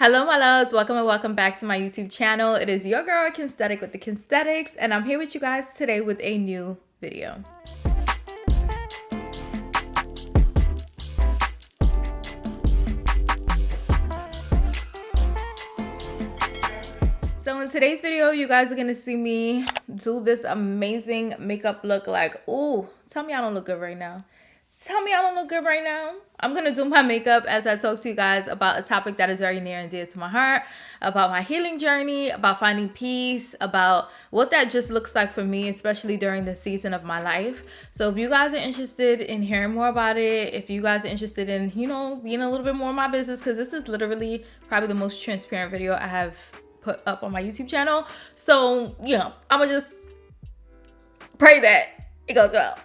Hello my loves, welcome and welcome back to my YouTube channel. It is your girl Kensthetic with the Kensthetics, and I'm here with you guys today with a new video. So in today's video, you guys are gonna see me do this amazing makeup look. Like, ooh, tell me I don't look good right now. Tell me I don't look good right now. I'm gonna do my makeup as I talk to you guys about a topic that is very near and dear to my heart, about my healing journey, about finding peace, about what that just looks like for me, especially during the season of my life. So if you guys are interested in hearing more about it, if you guys are interested in, being a little bit more in my business, because this is literally probably the most transparent video I have put up on my YouTube channel. So, I'm gonna just pray that it goes well.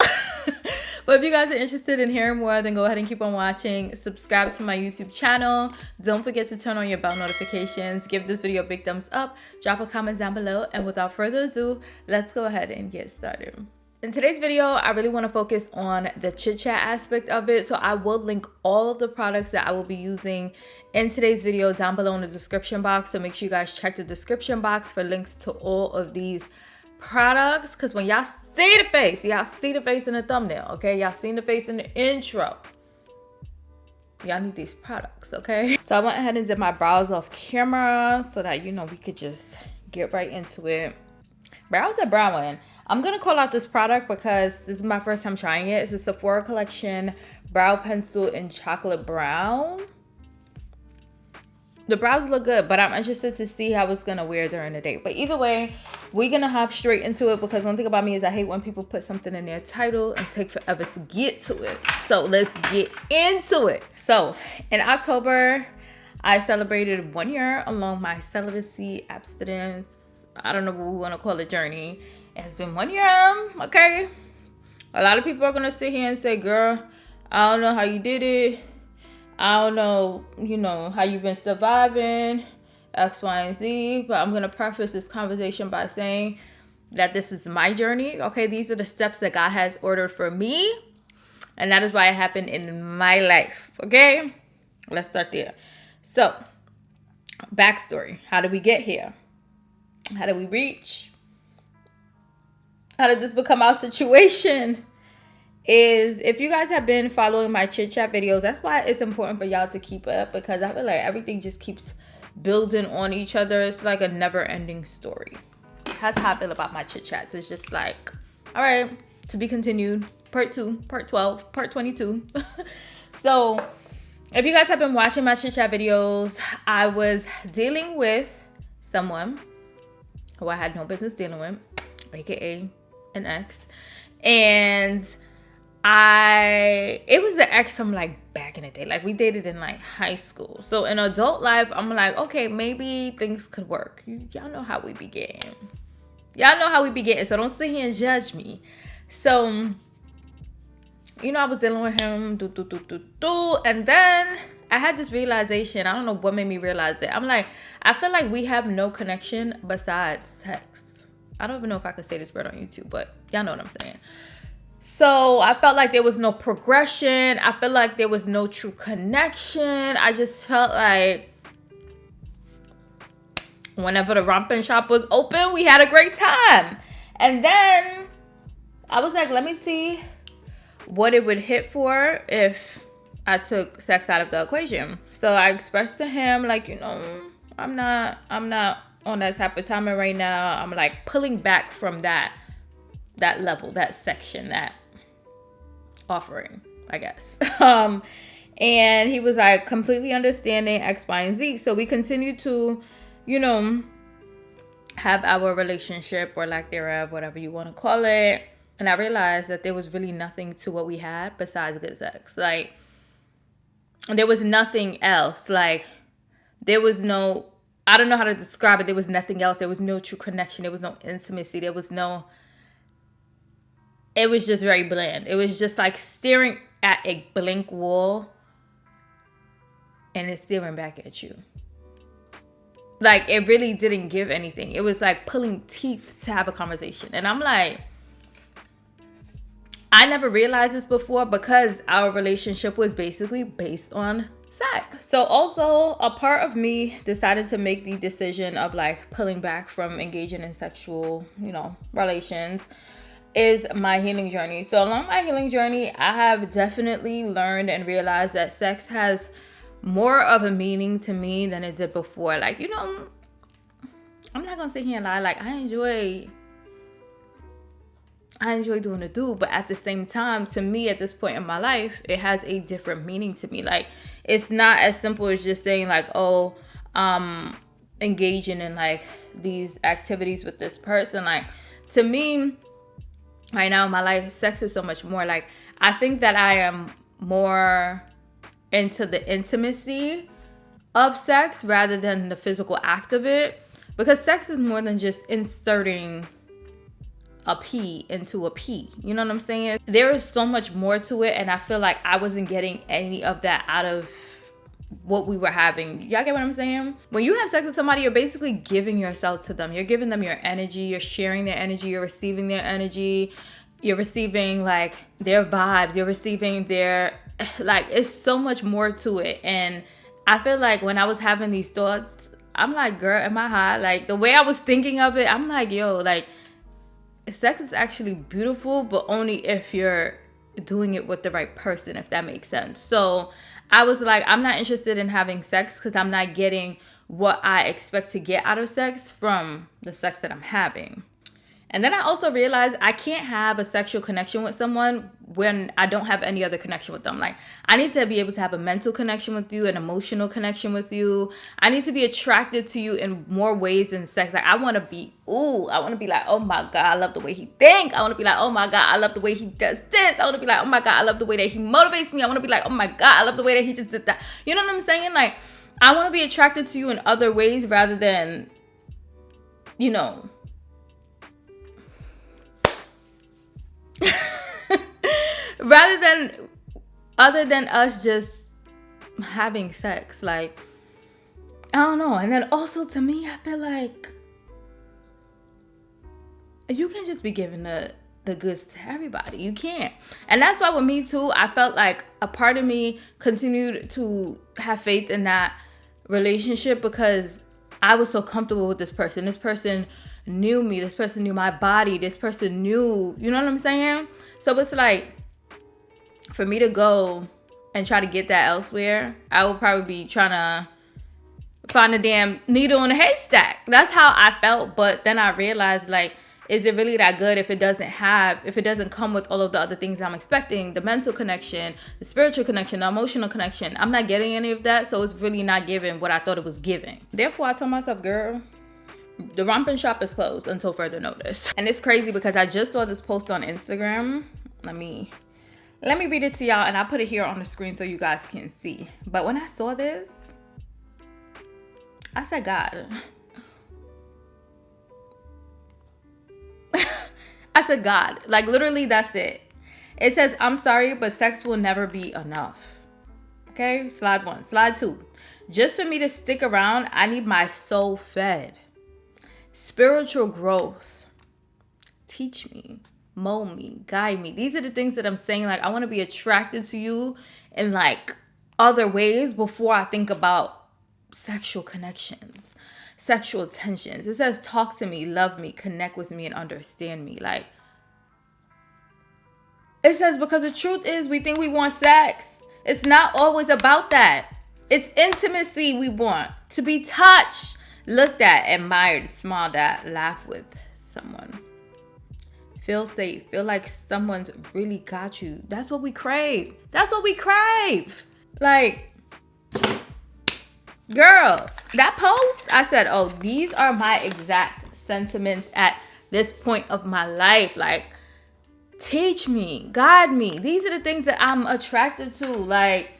But if you guys are interested in hearing more, then go ahead and keep on watching. Subscribe to my YouTube channel. Don't forget to turn on your bell notifications. Give this video a big thumbs up. Drop a comment down below. And without further ado, let's go ahead and get started. In today's video, I really want to focus on the chit chat aspect of it. So I will link all of the products that I will be using in today's video down below in the description box. So make sure you guys check the description box for links to all of these products, because when y'all see the face, y'all see the face in the thumbnail, okay? Y'all seen the face in the intro. Y'all need these products, okay? So I went ahead and did my brows off camera so that, we could just get right into it. Brows are browning. I'm gonna call out this product because this is my first time trying it. It's a Sephora Collection brow pencil in chocolate brown. The brows look good, but I'm interested to see how it's gonna wear during the day. But either way, we're gonna hop straight into it, because one thing about me is I hate when people put something in their title and take forever to get to it. So let's get into it. So in October, I celebrated 1 year along my celibacy, abstinence, I don't know what we wanna call it, journey. It's been 1 year, okay? A lot of people are gonna sit here and say, girl, I don't know how you did it. I don't know, how you've been surviving, X, Y, and Z. But I'm going to preface this conversation by saying that this is my journey. Okay, these are the steps that God has ordered for me. And that is why it happened in my life. Okay, let's start there. So, backstory. How did we get here? How did we reach? How did this become our situation? Is if you guys have been following my chit chat videos, that's why it's important for y'all to keep up, because I feel like everything just keeps building on each other. It's like a never ending story. That's how I feel about my chit chats. It's just like, all right, to be continued, part 2, part 12, part 22. So if you guys have been watching my chit chat videos, I was dealing with someone who I had no business dealing with, aka an ex. And it was the ex from like back in the day. Like we dated in like high school. So in adult life, I'm like, okay, maybe things could work. Y'all know how we be getting. Y'all know how we be getting. So don't sit here and judge me. So, I was dealing with him. And then I had this realization. I don't know what made me realize it. I'm like, I feel like we have no connection besides text. I don't even know if I could say this word on YouTube, but y'all know what I'm saying. So I felt like there was no progression. I felt like there was no true connection. I just felt like whenever the romping shop was open, we had a great time. And then I was like, let me see what it would hit for if I took sex out of the equation. So I expressed to him, like, I'm not on that type of timing right now. I'm like pulling back from that level, that section, that offering, I guess. And he was like completely understanding X, Y, and Z. So we continued to, have our relationship, or lack thereof, whatever you want to call it. And I realized that there was really nothing to what we had besides good sex. Like, there was nothing else. Like, there was no, I don't know how to describe it. There was nothing else. There was no true connection. There was no intimacy. It was just very bland. It was just like staring at a blank wall and it's staring back at you. Like, it really didn't give anything. It was like pulling teeth to have a conversation. And I'm like, I never realized this before, because our relationship was basically based on sex. So also a part of me decided to make the decision of like pulling back from engaging in sexual, relations is my healing journey. So along my healing journey, I have definitely learned and realized that sex has more of a meaning to me than it did before. Like, I'm not gonna sit here and lie. Like, I enjoy doing the do, but at the same time, to me, at this point in my life, it has a different meaning to me. Like, it's not as simple as just saying like, oh, engaging in like these activities with this person. Like, to me, right now in my life, sex is so much more. Like, I think that I am more into the intimacy of sex rather than the physical act of it, because sex is more than just inserting a P into a P. You know what I'm saying? There is so much more to it, and I feel like I wasn't getting any of that out of what we were having. Y'all get what I'm saying? When you have sex with somebody, you're basically giving yourself to them. You're giving them your energy. You're sharing their energy. You're receiving their energy. You're receiving like their vibes. You're receiving their, like, it's so much more to it. And I feel like when I was having these thoughts, I'm like, girl, am I high? Like, the way I was thinking of it, I'm like, yo, like, sex is actually beautiful, but only if you're doing it with the right person, if that makes sense. So I was like, I'm not interested in having sex because I'm not getting what I expect to get out of sex from the sex that I'm having. And then I also realized I can't have a sexual connection with someone when I don't have any other connection with them. Like, I need to be able to have a mental connection with you, an emotional connection with you. I need to be attracted to you in more ways than sex. Like, I want to be like, oh my God, I love the way he thinks. I want to be like, oh my God, I love the way he does this. I want to be like, oh my God, I love the way that he motivates me. I want to be like, oh my God, I love the way that he just did that. You know what I'm saying? Like, I want to be attracted to you in other ways rather than, other than us just having sex. Like, I don't know. And then also, to me, I feel like you can't just be giving the goods to everybody. You can't. And that's why with me too, I felt like a part of me continued to have faith in that relationship because I was so comfortable with this person. This person knew me. This person knew my body. This person knew, you know what I'm saying? So it's like, for me to go and try to get that elsewhere, I would probably be trying to find a damn needle in a haystack. That's how I felt. But then I realized, like, is it really that good if it doesn't come with all of the other things I'm expecting? The mental connection, the spiritual connection, the emotional connection. I'm not getting any of that, so it's really not giving what I thought it was giving. Therefore, I told myself, girl, the romping shop is closed until further notice. And it's crazy because I just saw this post on Instagram. Let me read it to y'all, and I put it here on the screen so you guys can see. But when I saw this, I said, God. I said, God. Like, literally, that's it. It says, I'm sorry, but sex will never be enough. Okay? Slide 1. Slide 2. Just for me to stick around, I need my soul fed. Spiritual growth. Teach me. Mold me. Guide me. These are the things that I'm saying. Like, I want to be attracted to you in, like, other ways before I think about sexual connections. Sexual tensions. It says, talk to me, love me, connect with me, and understand me. Like, it says, because the truth is, we think we want sex. It's not always about that. It's intimacy we want. To be touched, looked at, admired, smiled at, laughed with someone. Feel safe. Feel like someone's really got you. That's what we crave. That's what we crave. Like, girl, that post, I said, oh, these are my exact sentiments at this point of my life. Like, teach me, guide me. These are the things that I'm attracted to. Like,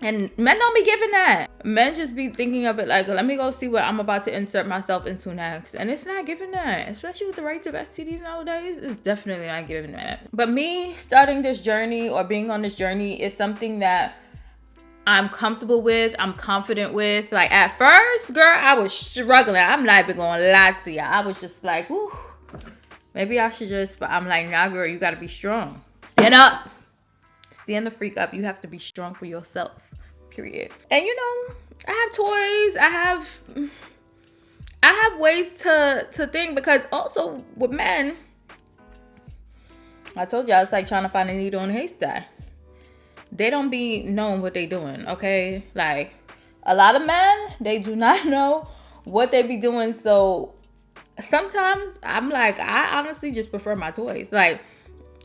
and men don't be giving that. Men just be thinking of it like, let me go see what I'm about to insert myself into next. And it's not giving that. Especially with the rates of STDs nowadays, it's definitely not giving that. But me starting this journey or being on this journey is something that I'm comfortable with, I'm confident with. Like, at first, girl, I was struggling. I'm not even gonna lie to you. I was just like, whew, maybe I should just, but I'm like, nah, girl, you gotta be strong. Stand up. Stand the freak up. You have to be strong for yourself. period. And you know, I have toys. I have ways to think, because also with men, I told y'all it's like trying to find a needle in a haystack. They don't be knowing what they doing, okay? Like, a lot of men, they do not know what they be doing. So sometimes I'm like, I honestly just prefer my toys. Like,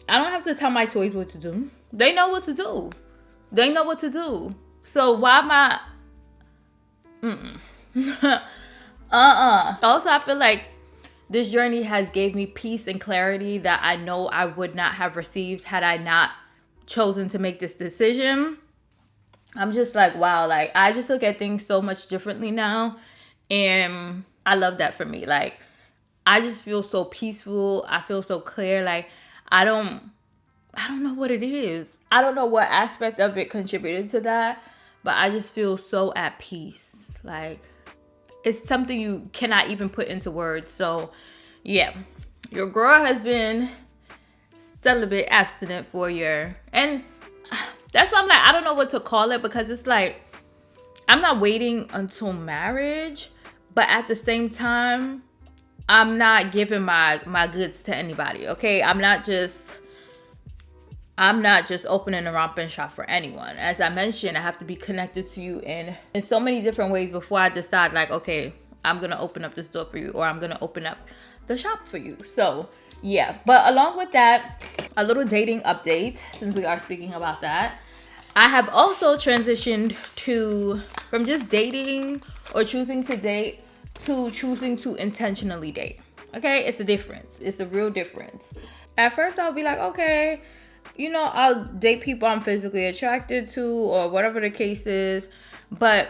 I don't have to tell my toys what to do. They know what to do. They know what to do. So why am I... Also, I feel like this journey has gave me peace and clarity that I know I would not have received had I not chosen to make this decision. I'm just like, wow, like, I just look at things so much differently now, and I love that for me. Like, I just feel so peaceful. I feel so clear. Like, I don't know what it is. I don't know what aspect of it contributed to that, but I just feel so at peace. Like, it's something you cannot even put into words. So yeah, your girl has been celibate, abstinent for a year, and that's why I'm like, I don't know what to call it, because it's like, I'm not waiting until marriage, but at the same time, I'm not giving my goods to anybody, okay? I'm not just opening a romping shop for anyone. As I mentioned, I have to be connected to you in so many different ways before I decide, like, okay, I'm gonna open up this door for you, or I'm gonna open up the shop for you. So yeah, but along with that, a little dating update, since we are speaking about that. I have also transitioned from just dating or choosing to date to choosing to intentionally date. Okay, it's a difference. It's a real difference. At first, I'll be like, okay, you know, I'll date people I'm physically attracted to, or whatever the case is. But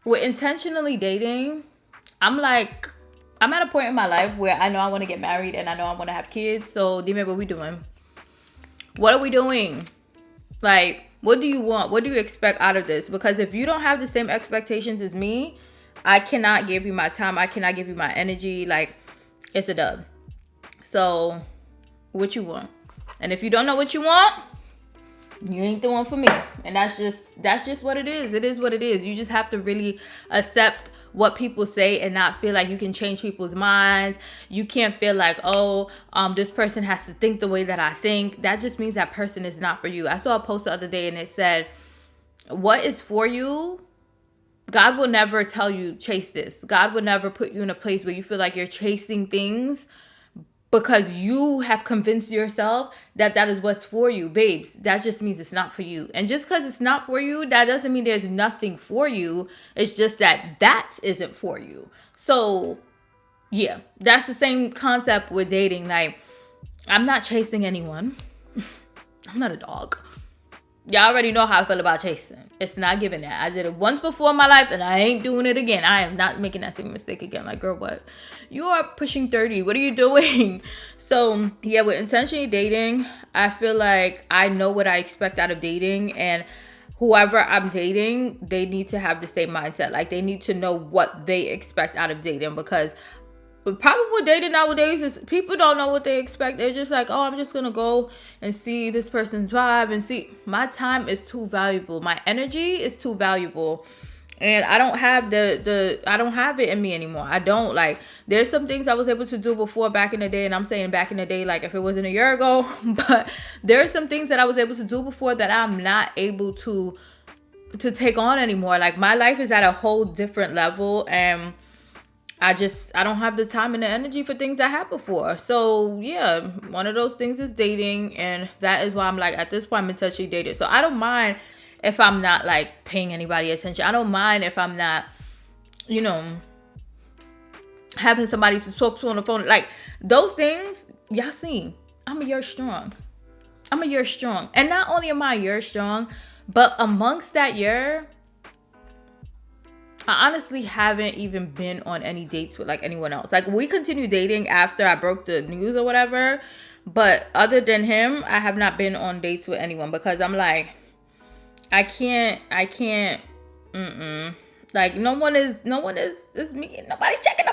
with intentionally dating, I'm at a point in my life where I know I want to get married and I know I want to have kids. So, Dime, what we doing? What are we doing? Like, what do you want? What do you expect out of this? Because if you don't have the same expectations as me, I cannot give you my time. I cannot give you my energy. Like, it's a dub. So, what you want? And if you don't know what you want, you ain't the one for me. And that's just what it is. It is what it is. You just have to really accept what people say and not feel like you can change people's minds. You can't feel like, this person has to think the way that I think. That just means that person is not for you. I saw a post the other day and it said, what is for you, God will never tell you chase this. God will never put you in a place where you feel like you're chasing things because you have convinced yourself that is what's for you. Babes, that just means it's not for you. And just because it's not for you, that doesn't mean there's nothing for you. It's just that isn't for you. So yeah, that's the same concept with dating. Like, I'm not chasing anyone. I'm not a dog. Y'all already know how I feel about chasing. It's not giving that. I did it once before in my life and I ain't doing it again. I am not making that same mistake again. Like, girl, what? You are pushing 30. What are you doing? So, yeah, with intentionally dating, I feel like I know what I expect out of dating, and whoever I'm dating, they need to have the same mindset. Like, they need to know what they expect out of dating, because the problem with dating nowadays is people don't know what they expect. They're just like, I'm just gonna go and see this person's vibe and see. My time is too valuable. My energy is too valuable. And I don't have I don't have it in me anymore. I don't. Like, there's some things I was able to do before back in the day, and I'm saying back in the day, like if it wasn't a year ago, but there are some things that I was able to do before that I'm not able to take on anymore. Like, my life is at a whole different level, and I don't have the time and the energy for things I had before. So yeah, one of those things is dating, and that is why I'm like, at this point I'm intentionally dated. So I don't mind if I'm not like paying anybody attention. I don't mind if I'm not, having somebody to talk to on the phone. Like, those things, y'all seen. I'm a year strong. And not only am I a year strong, but amongst that year, I honestly haven't even been on any dates with like anyone else. Like, we continued dating after I broke the news or whatever, but other than him, I have not been on dates with anyone, because I'm like, I can't like, no one is me. Nobody's checking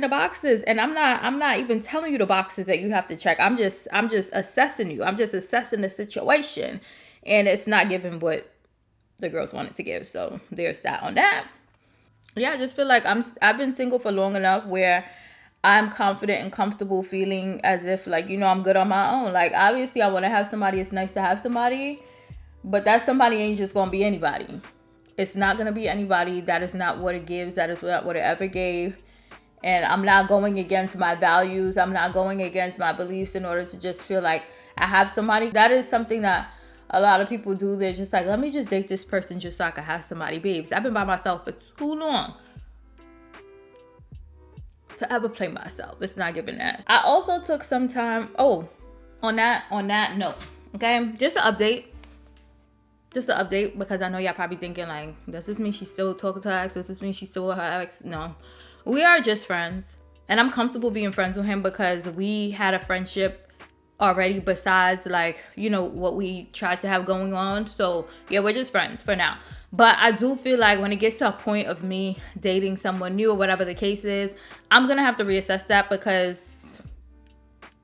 the boxes. And I'm not even telling you the boxes that you have to check. I'm just assessing you. I'm just assessing the situation, and it's not giving what the girls wanted to give. So there's that on that. Yeah, I just feel like I've been single for long enough where I'm confident and comfortable feeling as if, like, you know, I'm good on my own. Like, obviously I want to have somebody. It's nice to have somebody, but that somebody ain't just gonna be anybody. It's not gonna be anybody. That is not what it gives. That is not what it ever gave. And I'm not going against my values. I'm not going against my beliefs in order to just feel like I have somebody. That is something that a lot of people do. They're just like, let me just date this person just so I can have somebody. Babes, I've been by myself for too long to ever play myself. It's not giving that. I also took some time. Oh, on that note, okay, just an update. Just an update, because I know y'all probably thinking like, does this mean she's still talking to her ex? Does this mean she's still with her ex? No. We are just friends. And I'm comfortable being friends with him because we had a friendship already besides, like, you know, what we tried to have going on. So yeah, we're just friends for now. But I do feel like when it gets to a point of me dating someone new or whatever the case is, I'm gonna have to reassess that, because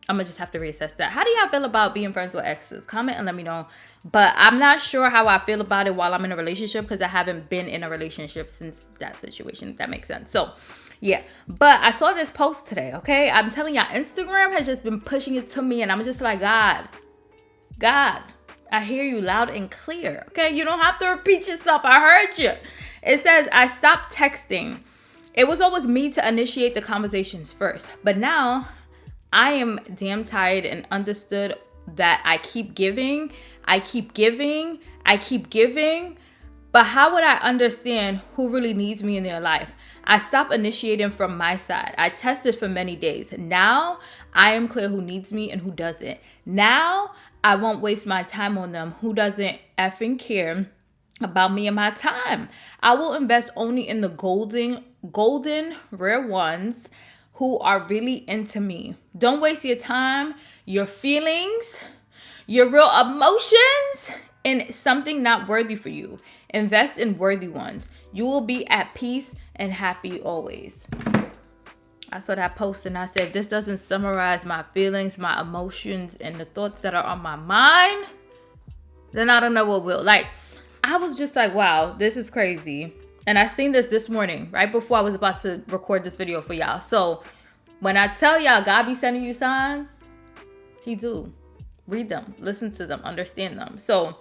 I'm gonna just have to reassess that. How do y'all feel about being friends with exes? Comment and let me know. But I'm not sure how I feel about it while I'm in a relationship, because I haven't been in a relationship since that situation, if that makes sense. So yeah, but I saw this post today, okay? I'm telling y'all, Instagram has just been pushing it to me, and I'm just like, God, I hear you loud and clear, okay? You don't have to repeat yourself. I heard you. It says, I stopped texting. It was always me to initiate the conversations first, but now I am damn tired and understood that I keep giving, but how would I understand who really needs me in their life? I stopped initiating from my side. I tested for many days. Now I am clear who needs me and who doesn't. Now I won't waste my time on them who doesn't effing care about me and my time. I will invest only in the golden rare ones who are really into me. Don't waste your time, your feelings, your real emotions in something not worthy for you. Invest in worthy ones. You will be at peace and happy always. I saw that post and I said, if this doesn't summarize my feelings, my emotions, and the thoughts that are on my mind, then I don't know what will. Like, I was just like, wow, this is crazy. And I seen this morning, right before I was about to record this video for y'all. So when I tell y'all God be sending you signs, he do. Read them, listen to them, understand them. So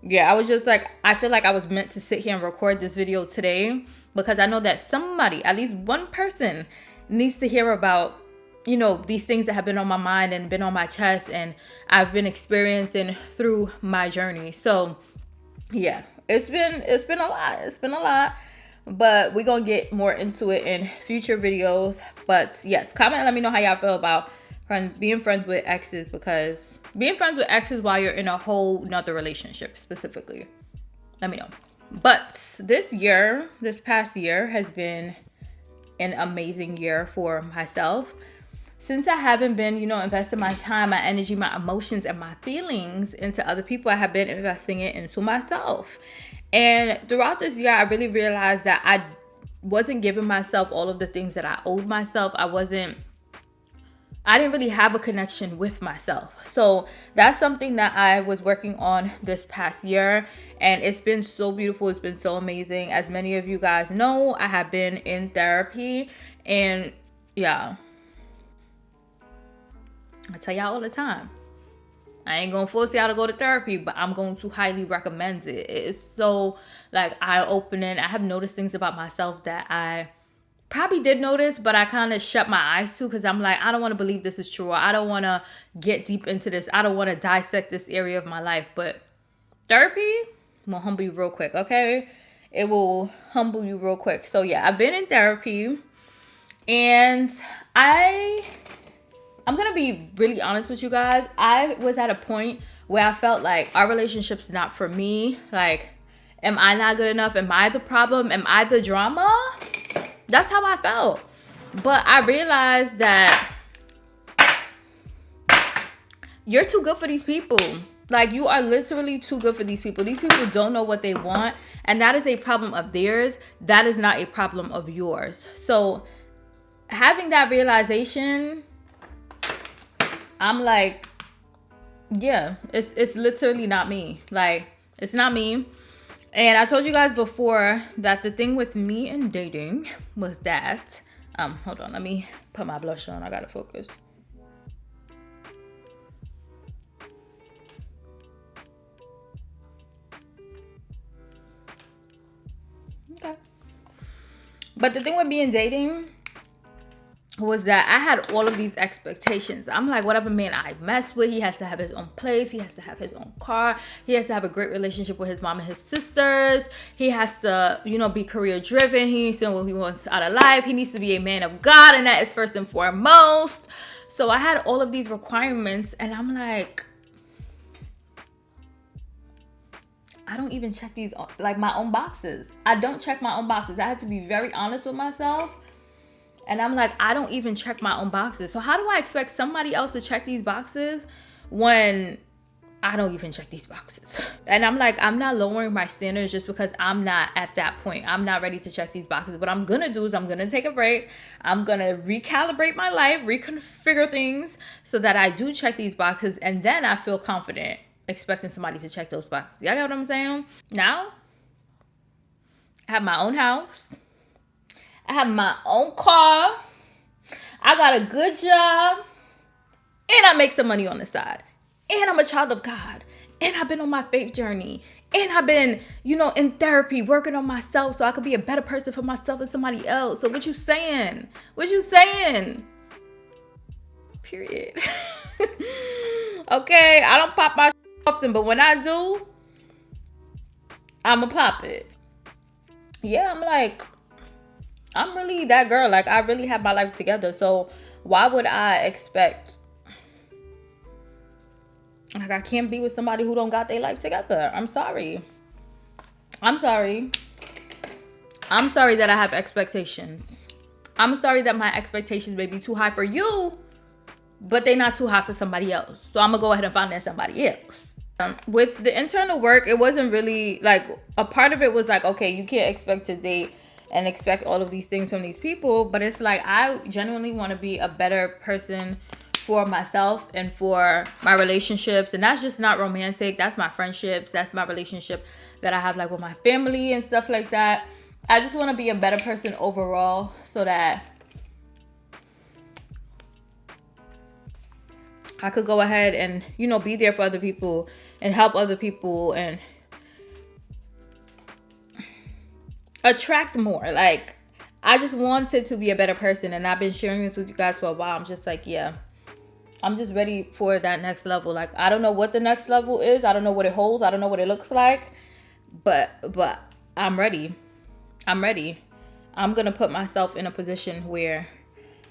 yeah, I was just like, I feel like I was meant to sit here and record this video today, because I know that somebody, at least one person, needs to hear about, you know, these things that have been on my mind and been on my chest and I've been experiencing through my journey. So yeah, it's been a lot, but we're gonna get more into it in future videos. But yes, comment and let me know how y'all feel about being friends with exes, because being friends with exes while you're in a whole nother relationship specifically, let me know. But this past year has been an amazing year for myself. Since I haven't been, you know, investing my time, my energy, my emotions, and my feelings into other people, I have been investing it into myself. And throughout this year, I really realized that I wasn't giving myself all of the things that I owed myself. I didn't really have a connection with myself. So that's something that I was working on this past year. And it's been so beautiful. It's been so amazing. As many of you guys know, I have been in therapy. And yeah, I tell y'all all the time, I ain't gonna force y'all to go to therapy, but I'm going to highly recommend it. It's so like eye-opening. I have noticed things about myself that I probably did notice, but I kind of shut my eyes to, because I'm like, I don't want to believe this is true. Or I don't want to get deep into this. I don't want to dissect this area of my life. But therapy will humble you real quick, okay? It will humble you real quick. So yeah, I've been in therapy, and I'm going to be really honest with you guys. I was at a point where I felt like our relationship's not for me. Like, am I not good enough? Am I the problem? Am I the drama? That's how I felt. But I realized that you're too good for these people. Like, you are literally too good for these people. These people don't know what they want. And that is a problem of theirs. That is not a problem of yours. So having that realization, I'm like, yeah, it's literally not me. Like, it's not me. And I told you guys before that the thing with me and dating was that, hold on, let me put my blush on. I gotta focus. Okay. But the thing with me and dating was that I had all of these expectations. I'm like, whatever man I mess with, he has to have his own place, he has to have his own car, he has to have a great relationship with his mom and his sisters, he has to, you know, be career driven, he needs to know what he wants out of life, he needs to be a man of God, and that is first and foremost. So I had all of these requirements, and I'm like, I don't even check these, like, my own boxes. I don't check my own boxes. I had to be very honest with myself. And I'm like, I don't even check my own boxes. So how do I expect somebody else to check these boxes when I don't even check these boxes? And I'm like, I'm not lowering my standards just because I'm not at that point. I'm not ready to check these boxes. What I'm going to do is I'm going to take a break. I'm going to recalibrate my life, reconfigure things so that I do check these boxes. And then I feel confident expecting somebody to check those boxes. Y'all got what I'm saying? Now, I have my own house. I have my own car. I got a good job. And I make some money on the side. And I'm a child of God. And I've been on my faith journey. And I've been, you know, in therapy, working on myself so I could be a better person for myself and somebody else. So what you saying? What you saying? Period. Okay, I don't pop my often, but when I do, I'ma pop it. Yeah, I'm like, I'm really that girl. Like, I really have my life together. So why would I expect, like, I can't be with somebody who don't got their life together? I'm sorry. I'm sorry. I'm sorry that I have expectations. I'm sorry that my expectations may be too high for you, but they're not too high for somebody else. So I'm gonna go ahead and find that somebody else. With the internal work, it wasn't really, like, a part of it was like, okay, you can't expect to date and expect all of these things from these people, but it's like, I genuinely want to be a better person for myself and for my relationships. And that's just not romantic. That's my friendships. That's my relationship that I have, like, with my family and stuff like that. I just want to be a better person overall so that I could go ahead and, you know, be there for other people and help other people and attract more. Like, I just wanted to be a better person, and I've been sharing this with you guys for a while. I'm just like, yeah, I'm just ready for that next level. Like, I don't know what the next level is. I don't know what it holds. I don't know what it looks like, but I'm ready. I'm ready. I'm gonna put myself in a position where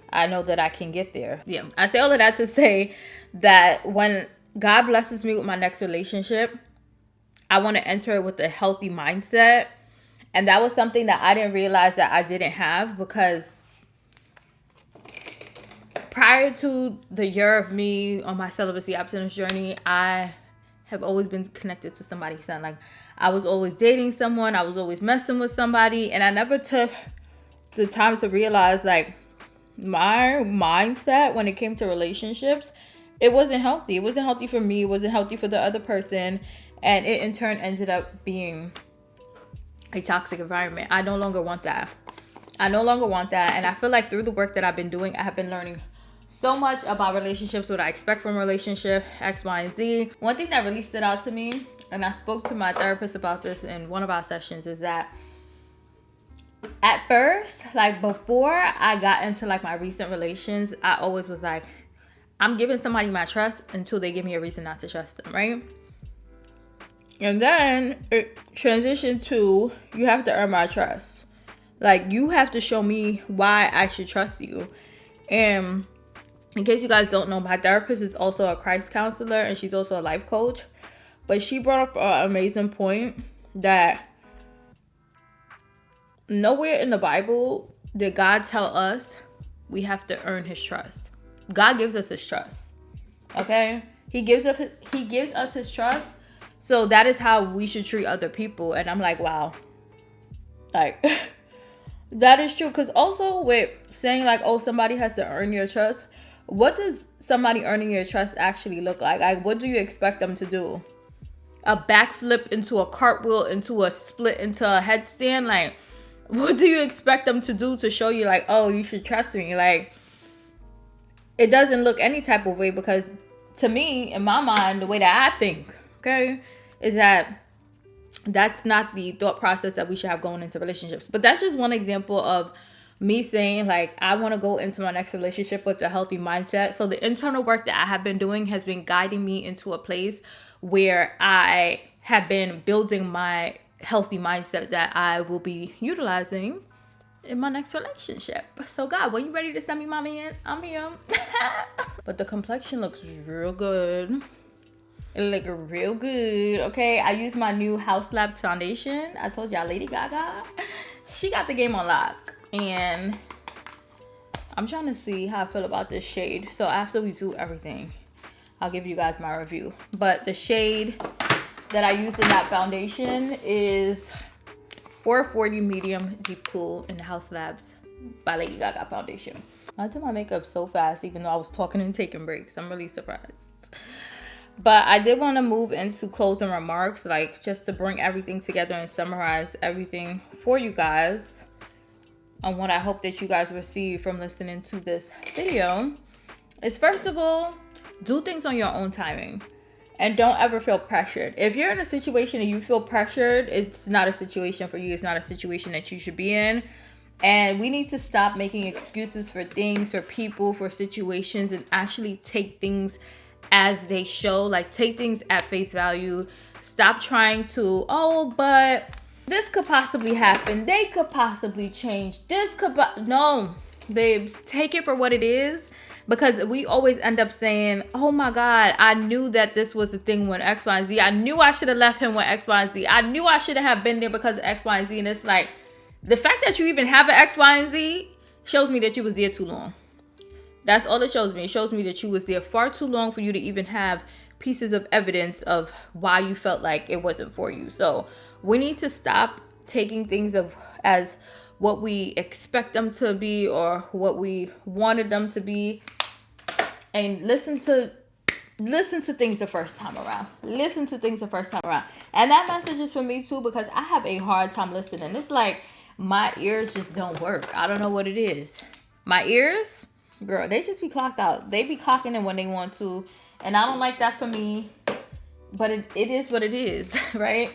I know that I can get there. Yeah, I say all of that to say that when God blesses me with my next relationship, I want to enter it with a healthy mindset. And that was something that I didn't realize that I didn't have, because prior to the year of me on my celibacy abstinence journey, I have always been connected to somebody's son. Like, I was always dating someone. I was always messing with somebody. And I never took the time to realize, like, my mindset when it came to relationships, it wasn't healthy. It wasn't healthy for me. It wasn't healthy for the other person. And it in turn ended up being a toxic environment. I no longer want that. I no longer want that. And I feel like through the work that I've been doing, I have been learning so much about relationships, what I expect from a relationship, X, Y, and Z. One thing that really stood out to me, and I spoke to my therapist about this in one of our sessions, is that at first, like, before I got into, like, my recent relations, I always was like, I'm giving somebody my trust until they give me a reason not to trust them, right? And then it transitioned to, you have to earn my trust. Like, you have to show me why I should trust you. And in case you guys don't know, my therapist is also a Christ counselor, and she's also a life coach. But she brought up an amazing point that nowhere in the Bible did God tell us we have to earn his trust. God gives us his trust. Okay? He gives us his trust. So that is how we should treat other people. And I'm like, wow. Like, that is true. Because also with saying, like, oh, somebody has to earn your trust, what does somebody earning your trust actually look like? Like, what do you expect them to do? a backflip into a cartwheel into a split into a headstand. Like, what do you expect them to do to show you like, oh, you should trust me? Like, it doesn't look any type of way, because to me, in my mind, the way that I think, okay, is that that's not the thought process that we should have going into relationships. But that's just one example of me saying, like, I want to go into my next relationship with a healthy mindset. So the internal work that I have been doing has been guiding me into a place where I have been building my healthy mindset that I will be utilizing in my next relationship. So God, when you ready to send me mommy in, I'm here. But the complexion looks real good. It look real good. Okay, I use my new House Labs foundation. I told y'all, Lady Gaga, she got the game on lock. And I'm trying to see how I feel about this shade. So after we do everything, I'll give you guys my review. But the shade that I use in that foundation is 440 medium deep cool in the House Labs by Lady Gaga foundation. I did my makeup so fast, even though I was talking and taking breaks. I'm really surprised. But I did want to move into closing remarks, like just to bring everything together and summarize everything for you guys on what I hope that you guys receive from listening to this video. Is, first of all, do things on your own timing. And don't ever feel pressured. If you're in a situation and you feel pressured, it's not a situation for you. It's not a situation that you should be in. And we need to stop making excuses for things, for people, for situations, and actually take things as they show. Like, take things at face value. Stop trying to, oh, but this could possibly happen. They could possibly change. This could, no, babes, take it for what it is. Because we always end up saying, oh my God, I knew that this was a thing when X, Y, and Z. I knew I should have left him when X, Y, and Z. I knew I should have been there because of X, Y, and Z. And it's like, the fact that you even have an X, Y, and Z shows me that you was there too long. That's all it shows me. It shows me that you was there far too long for you to even have pieces of evidence of why you felt like it wasn't for you. So we need to stop taking things as what we expect them to be or what we wanted them to be, and listen to things the first time around. Listen to things the first time around. And that message is for me too, because I have a hard time listening. It's like my ears just don't work. I don't know what it is. My ears, girl, they just be clocked out. They be clocking in when they want to. And I don't like that for me. But it is what it is, right?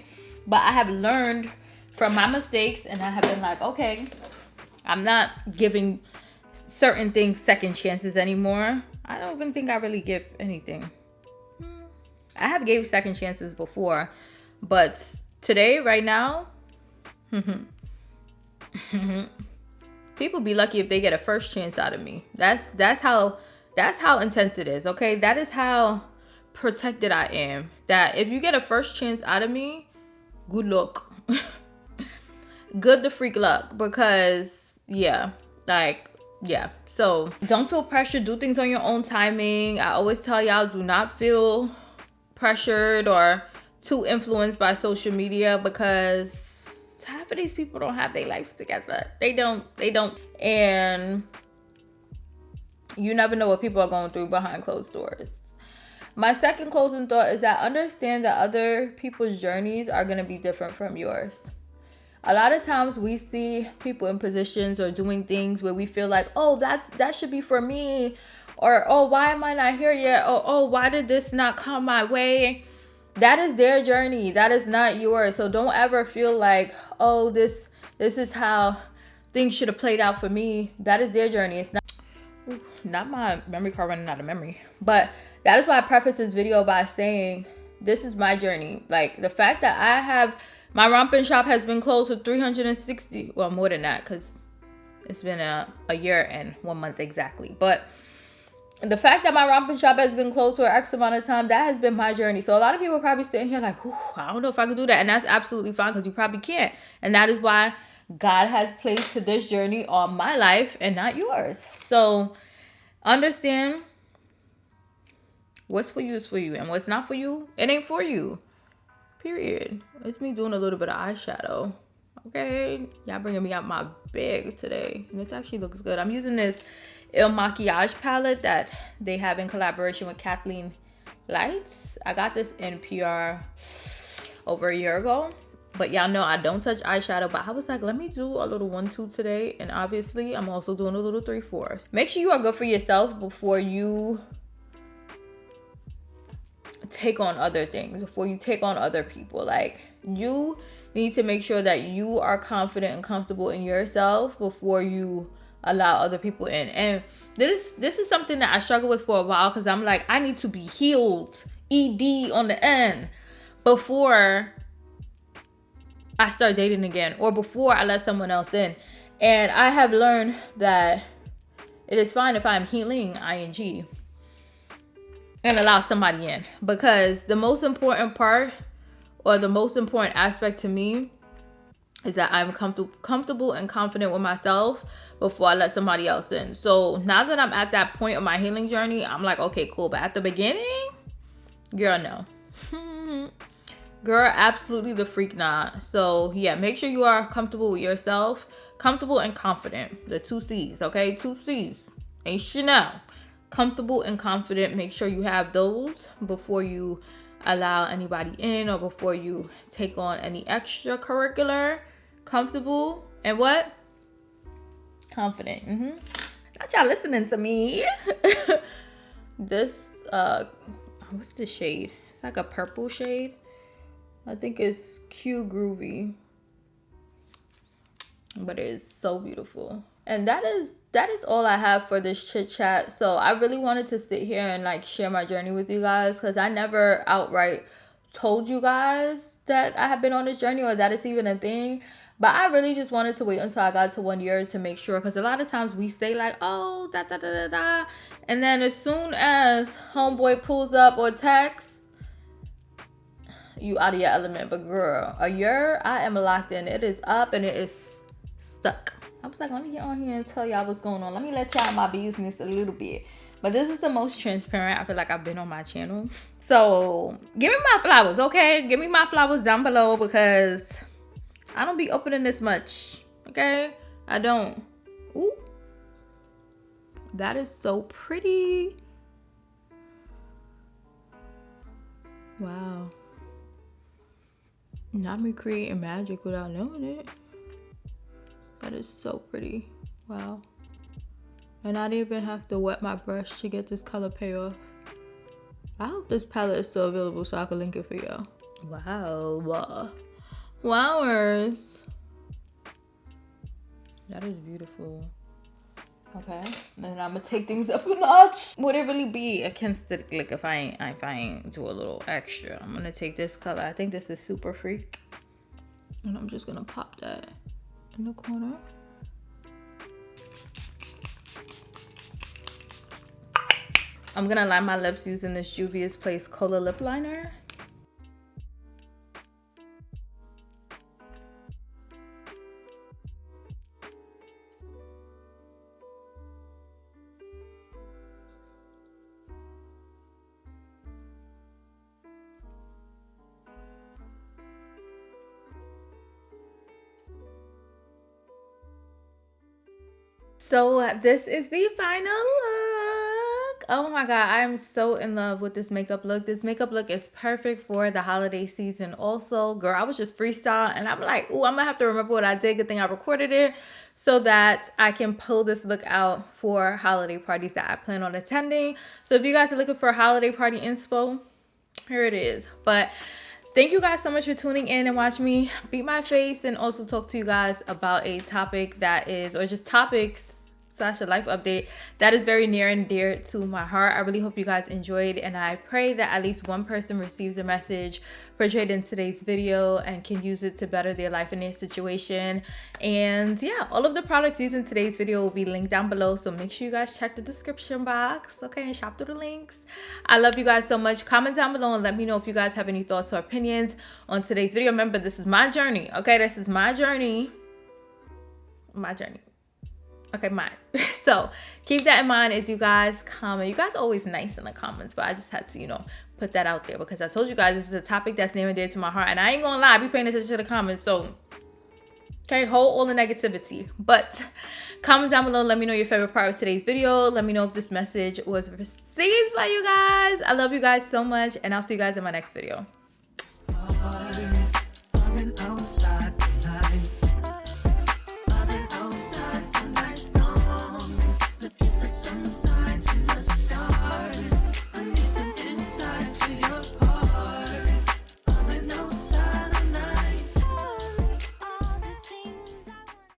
But I have learned from my mistakes, and I have been like, okay, I'm not giving certain things second chances anymore. I don't even think I really give anything. I have gave second chances before, but today, right now, people be lucky if they get a first chance out of me. That's how intense it is. Okay, that is how protected I am. That if you get a first chance out of me, good luck. Good to freak luck, because yeah. So don't feel pressured. Do things on your own timing. I always tell y'all, do not feel pressured or too influenced by social media, because half of these people don't have their lives together. They don't. And you never know what people are going through behind closed doors. My second closing thought is that understand that other people's journeys are going to be different from yours. A lot of times we see people in positions or doing things where we feel like, oh, that should be for me. Or, oh, why am I not here yet? Or, oh, why did this not come my way? That is their journey. That is not yours. So don't ever feel like, oh, this is how things should have played out for me. That is their journey. It's not my memory card running out of memory. But that is why I preface this video by saying, this is my journey. Like, the fact that I have... My romping shop has been closed for 360, well, more than that, because it's been a year and 1 month exactly. But the fact that my romping shop has been closed for X amount of time, that has been my journey. So a lot of people are probably sitting here like, I don't know if I can do that. And that's absolutely fine, because you probably can't. And that is why God has placed this journey on my life and not yours. So understand, what's for you is for you. And what's not for you, it ain't for you. Period. It's me doing a little bit of eyeshadow. Okay, y'all bringing me out my bag today, and it actually looks good. I'm using this Il Makiage palette that they have in collaboration with Kathleen Lights. I got this in PR over a year ago. But y'all know I don't touch eyeshadow, but I was like, let me do a little 1-2 today. And obviously I'm also doing a little 3-4. Make sure you are good for yourself before you take on other things, before you take on other people. Like, you need to make sure that you are confident and comfortable in yourself before you allow other people in. And this is something that I struggled with for a while, because I'm like, I need to be healed, ED on the end, before I start dating again, or before I let someone else in. And I have learned that it is fine if I'm healing, ing, and allow somebody in, because the most important part, or the most important aspect to me, is that I'm comfortable and confident with myself before I let somebody else in. So now that I'm at that point of my healing journey, I'm like, okay, cool. But at the beginning, girl, no. Girl, absolutely the freak nah. So yeah, make sure you are comfortable with yourself, comfortable and confident. The 2 C's, okay? 2 C's. Ain't Chanel. Comfortable and confident. Make sure you have those before you allow anybody in, or before you take on any extracurricular. Comfortable and what? Confident. Not y'all listening to me. This what's the shade? It's like a purple shade. I think it's Q Groovy, but it is so beautiful. And that is all I have for this chit chat. So I really wanted to sit here and like share my journey with you guys, because I never outright told you guys that I have been on this journey, or that it's even a thing. But I really just wanted to wait until I got to 1 year to make sure, because a lot of times we say like, oh, da da da da da, and then as soon as homeboy pulls up or texts, you out of your element. But girl, a year, I am locked in. It is up and it is stuck. I was like, let me get on here and tell y'all what's going on. Let me let y'all my business a little bit. But this is the most transparent I feel like I've been on my channel. So give me my flowers, okay? Give me my flowers down below, because I don't be opening this much, okay? I don't. Ooh, that is so pretty. Wow. Not me creating magic without knowing it. That is so pretty. Wow. And I didn't even have to wet my brush to get this color payoff. I hope this palette is still available so I can link it for y'all. Wow. Flowers. That is beautiful. Okay, and I'm gonna take things up a notch. Would it really be a Kensthetic look if I ain't do a little extra? I'm gonna take this color. I think this is Super Freak, and I'm just gonna pop that in the corner. I'm gonna line my lips using this Juvia's Place Cola lip liner. So this is the final look. Oh my god, I am so in love with this makeup look. This makeup look is perfect for the holiday season also. Girl, I was just freestyle and I'm like, oh, I'm gonna have to remember what I did. Good thing I recorded it so that I can pull this look out for holiday parties that I plan on attending. So if you guys are looking for a holiday party inspo, here it is. But thank you guys so much for tuning in and watching me beat my face and also talk to you guys about a topic that is, or just topics / a life update that is very near and dear to my heart. I really hope you guys enjoyed, and I pray that at least one person receives a message portrayed in today's video and can use it to better their life and their situation. And yeah, all of the products used in today's video will be linked down below, so make sure you guys check the description box, okay, and shop through the links. I love you guys so much. Comment down below and let me know if you guys have any thoughts or opinions on today's video. Remember, this is my journey, okay? This is my journey. Okay, mine. So keep that in mind as you guys comment. You guys are always nice in the comments, but I just had to, you know, put that out there because I told you guys this is a topic that's near and dear to my heart, and I ain't gonna lie, I be paying attention to the comments. So okay, hold all the negativity, but comment down below, let me know your favorite part of today's video. Let me know if this message was received by you guys. I love you guys so much, and I'll see you guys in my next video.